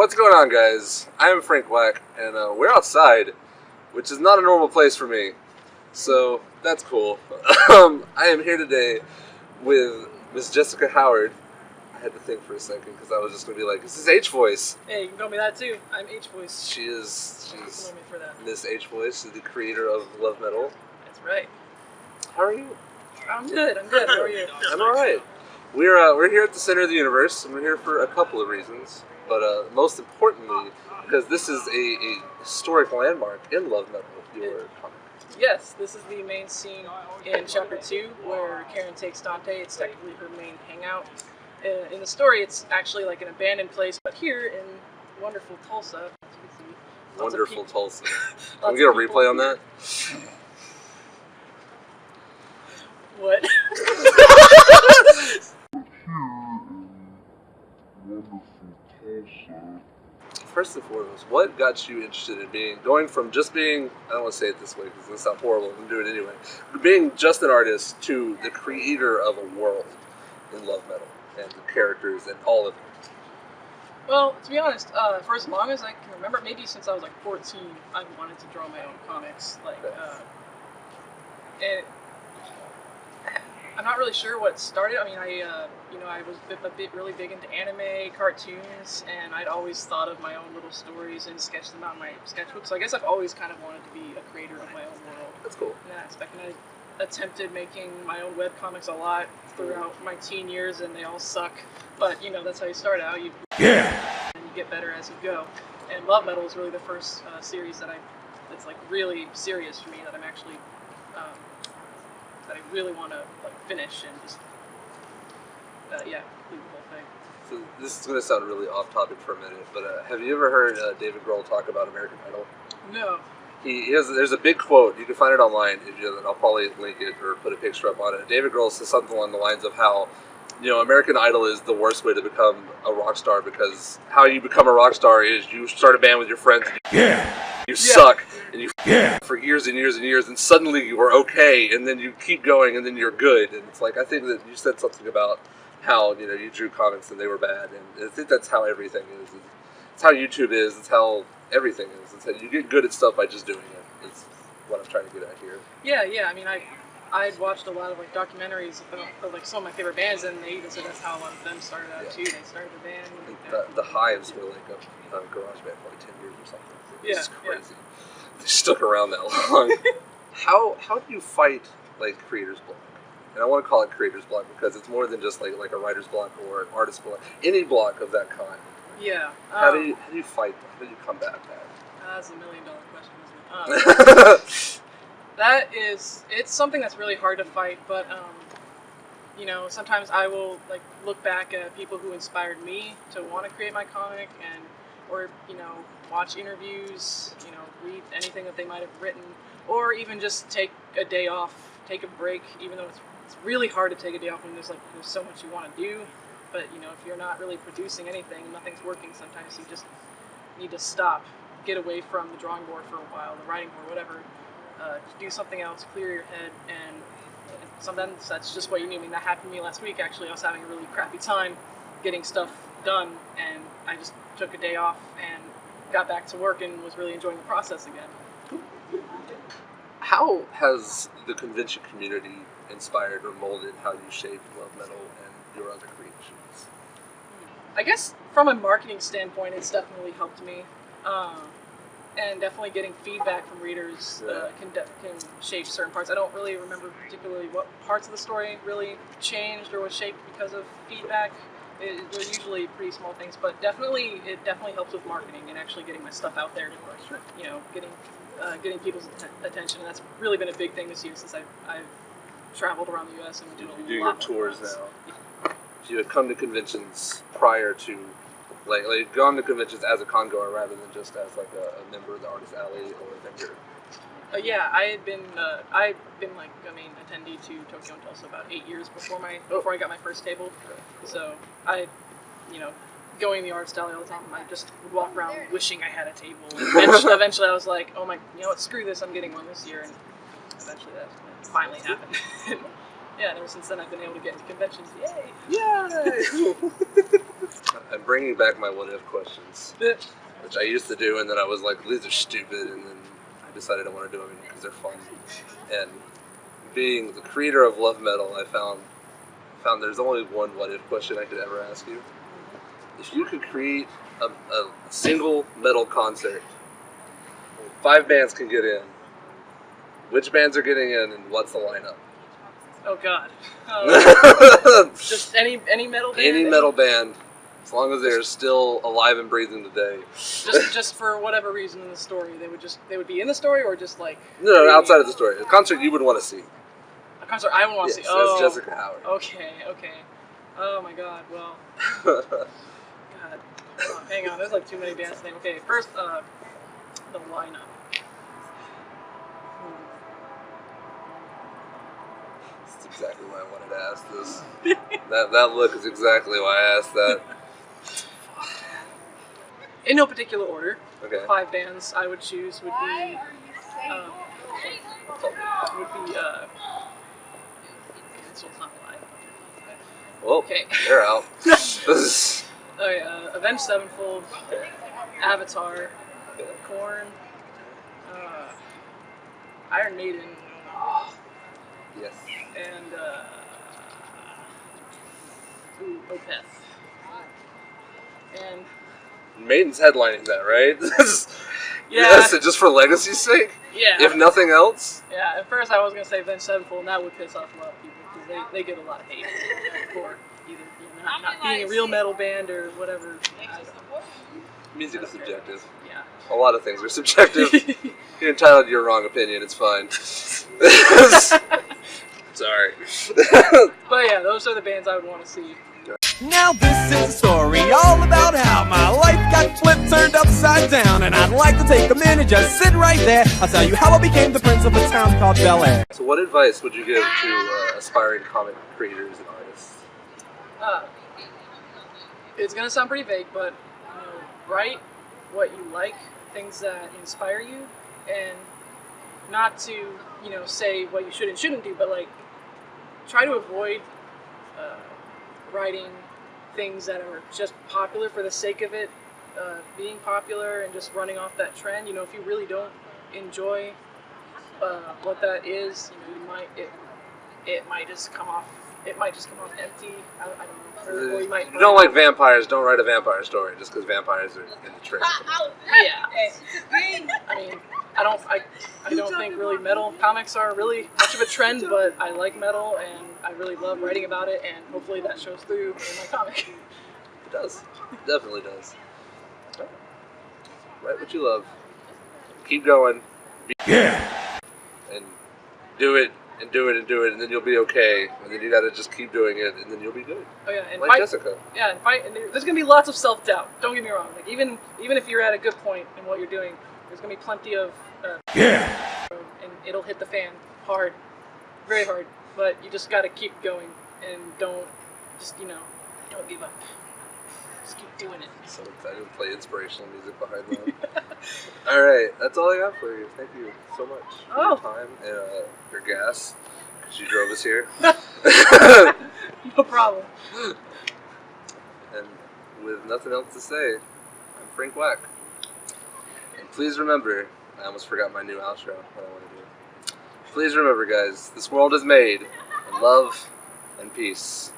What's going on, guys? I am Frank Wack, and we're outside, which is not a normal place for me, so that's cool. I am here today with Miss Jessica Howard. I had to think for a second because I was just going to be like, this is HVoice. Hey, you can call me that too. I'm HVoice. She's for that. Miss HVoice, the creator of Love Metal. That's right. How are you? I'm good. How are you? I'm alright. We're here at the center of the universe, and we're here for a couple of reasons. But most importantly, because this is a historic landmark in Love Metal, your comic. Yes, this is the main scene in Chapter 2, where Karen takes Dante. It's technically her main hangout. In the story, it's actually like an abandoned place, but here in wonderful Tulsa, as you can see, Wonderful Tulsa. Can we get a replay on that? What? First and foremost, what got you interested in going from just being, I don't want to say it this way because it's going to sound horrible, I'm going to do it anyway, being just an artist to the creator of a world in Love Metal and the characters and all of it? Well, to be honest, for as long as I can remember, maybe since I was like 14, I wanted to draw my own comics. I'm not really sure what started. I mean, I was really big into anime, cartoons, and I'd always thought of my own little stories and sketched them out in my sketchbook. So I guess I've always kind of wanted to be a creator of my own world. That's cool. In that aspect, and I attempted making my own webcomics a lot throughout my teen years, and they all suck. But that's how you start out. And you get better as you go. And Love Metal is really the first series that's like really serious for me that I'm actually. That I really want to finish and just complete the whole thing. So this is going to sound really off topic for a minute, but have you ever heard David Grohl talk about American Idol? No. There's a big quote, you can find it online, I'll probably link it or put a picture up on it. David Grohl says something along the lines of how, American Idol is the worst way to become a rock star, because how you become a rock star is you start a band with your friends and you suck, and you for years and years and years, and suddenly you are okay, and then you keep going, and then you're good. And it's like, I think that you said something about how, you drew comics and they were bad, and I think that's how everything is. It's how YouTube is, it's how everything is. It's how you get good at stuff by just doing it, is what I'm trying to get at here. Yeah, I mean, I'd watched a lot of documentaries of some of my favorite bands, and they even said that's how a lot of them started out too. They started a band. The Hives were like a garage band for 10 years or something. It's crazy. Yeah. They stuck around that long. How do you fight creator's block? And I want to call it creator's block because it's more than just like a writer's block or an artist's block. Any block of that kind. Yeah. How do you fight that? How do you combat that? That's $1 million question, isn't it? It's something that's really hard to fight, but sometimes I will look back at people who inspired me to want to create my comic, or watch interviews, read anything that they might have written, or even just take a day off, take a break, even though it's really hard to take a day off when there's so much you want to do. But if you're not really producing anything and nothing's working, sometimes you just need to stop, get away from the drawing board for a while, the writing board, whatever. Do something else, clear your head, and sometimes that's just what you need. I mean, that happened to me last week, actually. I was having a really crappy time getting stuff done, and I just took a day off and got back to work and was really enjoying the process again. How has the convention community inspired or molded how you shape Love Metal and your other creations? I guess from a marketing standpoint, it's definitely helped me. And definitely getting feedback from readers can shape certain parts. I don't really remember particularly what parts of the story really changed or was shaped because of feedback. They're usually pretty small things, but it definitely helps with marketing and actually getting my stuff out there to getting people's attention. And that's really been a big thing this year since I've traveled around the U.S. and do your tours now. So you had come to conventions prior to. Gone to conventions as a congoer rather than just as a member of the Artist Alley or a vendor. Yeah, I've been attendee to Tokyo and Tulsa about 8 years before I got my first table. So going to the Artist Alley all the time, I just would walk around wishing I had a table. And eventually I was like, oh my, screw this, I'm getting one this year, and eventually that finally happened. Yeah, and ever since then I've been able to get into conventions. Yay! Yay! I'm bringing back my what if questions, which I used to do, and then I was like, these are stupid, and then I decided I want to do them because they're fun. And being the creator of Love Metal, I found there's only one what if question I could ever ask you. If you could create a single metal concert, 5 bands can get in. Which bands are getting in, and what's the lineup? Oh God. Just any metal band? Any metal band, as long as they're still alive and breathing today. Just for whatever reason in the story, they would be in the story, or just like No, outside of the story. A concert you would want to see. A concert I would want to see. That's Oh, Jessica Howard. Okay. Oh my God. Well. God. Hang on. There's like too many bands to name. Okay. First, the lineup. That's exactly why I wanted to ask this. that look is exactly why I asked that. In no particular order. Okay. 5 bands I would choose would be. Cancel Top 5. Well, Okay. they're out. Oh yeah, Avenged Sevenfold, Avatar, Korn, Iron Maiden, Yes. and Opeth. And Maiden's headlining that, right? yeah, Yes, just for legacy's sake? yeah, If nothing else? yeah. At first, I was gonna say Avenged Sevenfold, and that would piss off a lot of people because they get a lot of hate for either not being a real metal band or whatever. I don't know. Music is subjective. Yeah. A lot of things are subjective. You're entitled to your wrong opinion, it's fine. Sorry. But yeah, those are the bands I would want to see. Now this is a story all about how my life got flipped, turned upside down, and I'd like to take a minute, just sit right there. I'll tell you how I became the prince of a town called Bel Air. So what advice would you give to aspiring comic creators and artists? It's gonna sound pretty vague, but write what you like, things that inspire you, and not to say what you should and shouldn't do, but like try to avoid writing things that are just popular for the sake of it being popular and just running off that trend. If you really don't enjoy what that is, it might just come off empty. I don't know. Or you might. If you don't like vampires, don't write a vampire story just because vampires are in the trend. Yeah. I mean, I don't think really metal comics are really much of a trend, but I like metal and I really love writing about it, and hopefully that shows through in my comic. It does. It definitely does. Write what you love. Keep going. Yeah. And do it. And do it and do it, and then you'll be okay. And then you gotta just keep doing it, and then you'll be good. Oh yeah, and like fight, Jessica. Yeah, and fight. And there's gonna be lots of self-doubt. Don't get me wrong. Like even if you're at a good point in what you're doing, there's gonna be plenty of Yeah. and it'll hit the fan hard, very hard. But you just gotta keep going and don't don't give up. Just keep doing it. So excited to play inspirational music behind that. All right, that's all I got for you. Thank you so much for your time and your gas, because you drove us here. No problem. And with nothing else to say, I'm Frank Wack. And please remember, I almost forgot my new outro, what I want to do. Please remember, guys, this world is made in love and peace.